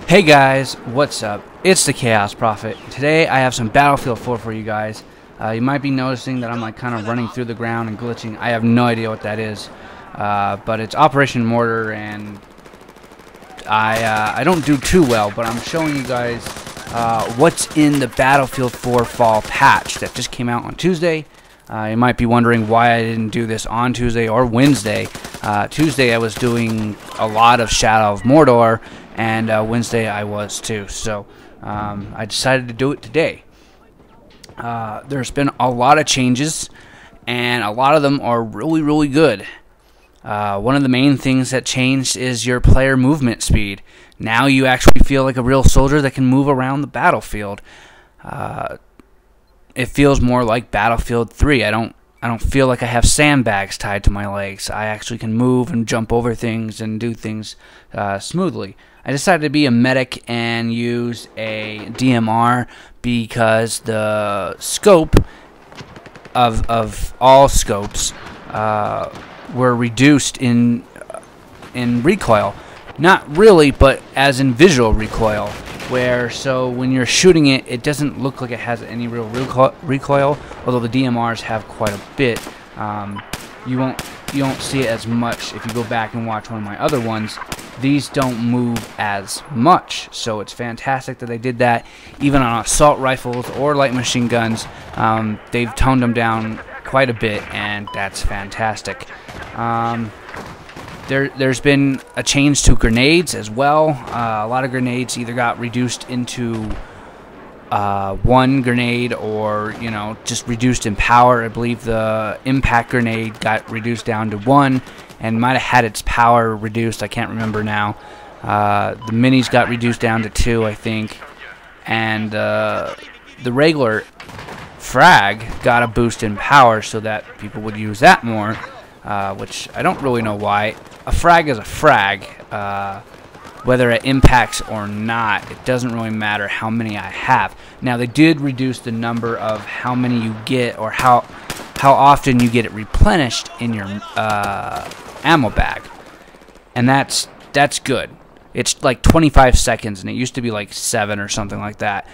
Hey guys, what's up? It's the Chaos Prophet. Today I have some Battlefield 4 for you guys. You might be noticing that I'm like kind of running through the ground and glitching. I have no idea what that is, but it's Operation Mortar, and I don't do too well. But I'm showing you guys what's in the Battlefield 4 fall patch that just came out on Tuesday. You might be wondering why I didn't do this on Tuesday or Wednesday. Tuesday I was doing a lot of Shadow of Mordor, and Wednesday I was too. So I decided to do it today. There's been a lot of changes, and a lot of them are really good. One of the main things that changed is your player movement speed. Now you actually feel like a real soldier that can move around the battlefield. It feels more like Battlefield 3. I don't feel like I have sandbags tied to my legs. I actually can move and jump over things and do things smoothly. I decided to be a medic and use a DMR because the scope of all scopes were reduced in recoil. Not really, but as in visual recoil. So when you're shooting it, it doesn't look like it has any real recoil, although the DMRs have quite a bit. You won't see it as much if you go back and watch one of my other ones. These don't move as much, so it's fantastic that they did that. Even on assault rifles or light machine guns, they've toned them down quite a bit, and that's fantastic. There's been a change to grenades as well. A lot of grenades either got reduced into one grenade, or just reduced in power. I believe the impact grenade got reduced down to 1 and might have had its power reduced. I can't remember now. The minis got reduced down to 2, I think, and the regular frag got a boost in power so that people would use that more, which I don't really know why. A frag is a frag. Whether it impacts or not, it doesn't really matter how many I have. Now, they did reduce the number of how many you get, or how often you get it replenished in your ammo bag, and that's good. It's like 25 seconds, and it used to be like 7 or something like that,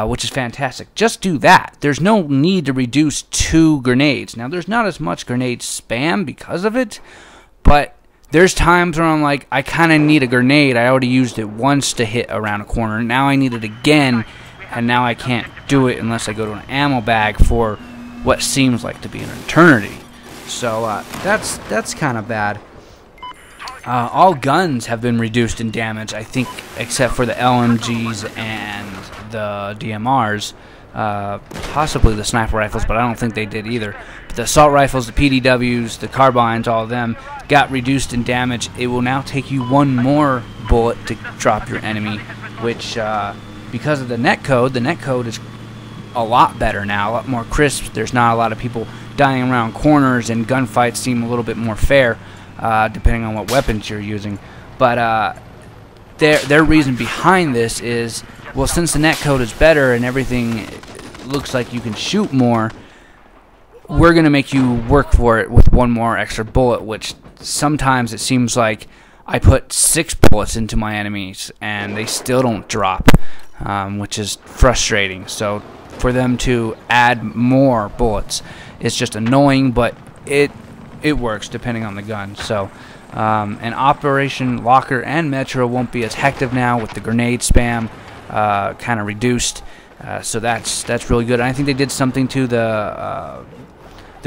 which is fantastic. Just do that. There's no need to reduce 2 grenades. Now, there's not as much grenade spam because of it, but there's times where I'm like, I kind of need a grenade. I already used it once to hit around a corner. Now I need it again, and now I can't do it unless I go to an ammo bag for what seems like to be an eternity. So that's kind of bad. All guns have been reduced in damage, I think, except for the LMGs and the DMRs. Possibly the sniper rifles, but I don't think they did either. But the assault rifles, the PDWs, the carbines, all of them got reduced in damage. It will now take you 1 more bullet to drop your enemy, which because of the netcode is a lot better now, a lot more crisp. There's not a lot of people dying around corners, and gunfights seem a little bit more fair, depending on what weapons you're using. But their reason behind this is, well, since the netcode is better and everything looks like you can shoot more, we're going to make you work for it with 1 more extra bullet, which sometimes it seems like I put 6 bullets into my enemies and they still don't drop, which is frustrating. So for them to add more bullets, it's just annoying, but it works depending on the gun. So and Operation Locker and Metro won't be as hectic now with the grenade spam kind of reduced, so that's really good. And I think they did something to the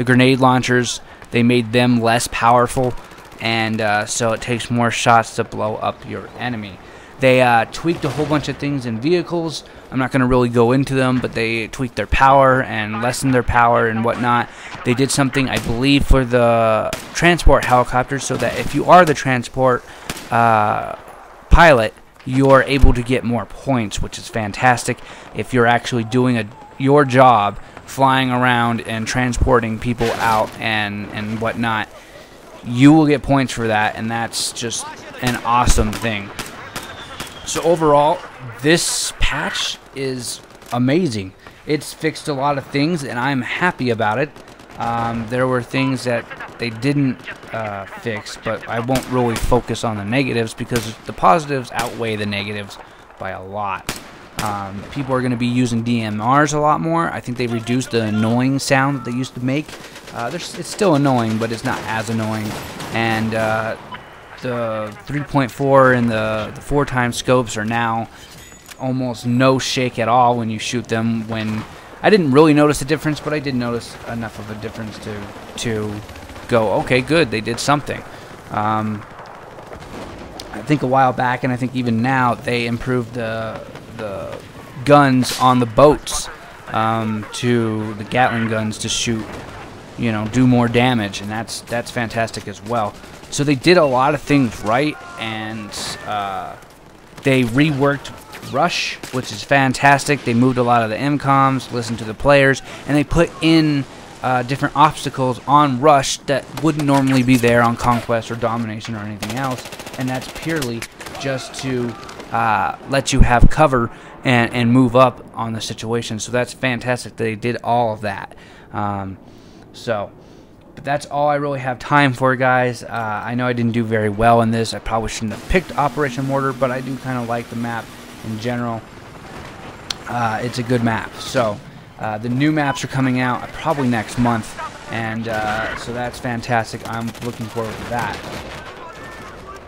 grenade launchers. They made them less powerful, and so it takes more shots to blow up your enemy. They tweaked a whole bunch of things in vehicles. I'm not going to really go into them, but they tweaked their power and lessened their power and whatnot. They did something, I believe, for the transport helicopters, so that if you are the transport pilot, you're able to get more points, which is fantastic. If you're actually doing your job, flying around and transporting people out and whatnot, you will get points for that, and that's just an awesome thing. So overall, this patch is amazing. It's fixed a lot of things, and I'm happy about it. There were things that they didn't fix, but I won't really focus on the negatives because the positives outweigh the negatives by a lot. People are going to be using DMRs a lot more. I think they reduced the annoying sound that they used to make. It's still annoying, but it's not as annoying. And the 3.4 and the 4x scopes are now almost no shake at all when you shoot them. When I didn't really notice a difference, but I did notice enough of a difference to go, okay, good, they did something. I think a while back, and I think even now, they improved the guns on the boats to the Gatling guns to shoot, you know, do more damage, and that's fantastic as well. So they did a lot of things right, and they reworked Rush, which is fantastic. They moved a lot of the MCOMs, listened to the players, and they put in different obstacles on Rush that wouldn't normally be there on Conquest or Domination or anything else, and that's purely just to let you have cover and move up on the situation. So that's fantastic that they did all of that. But that's all I really have time for, guys. I know I didn't do very well in this. I probably shouldn't have picked Operation Mortar, but I do kind of like the map in general. It's a good map. So the new maps are coming out probably next month, and so that's fantastic. I'm looking forward to that.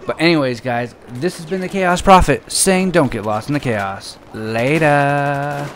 But anyways, guys, this has been the Chaos Prophet saying don't get lost in the chaos. Later.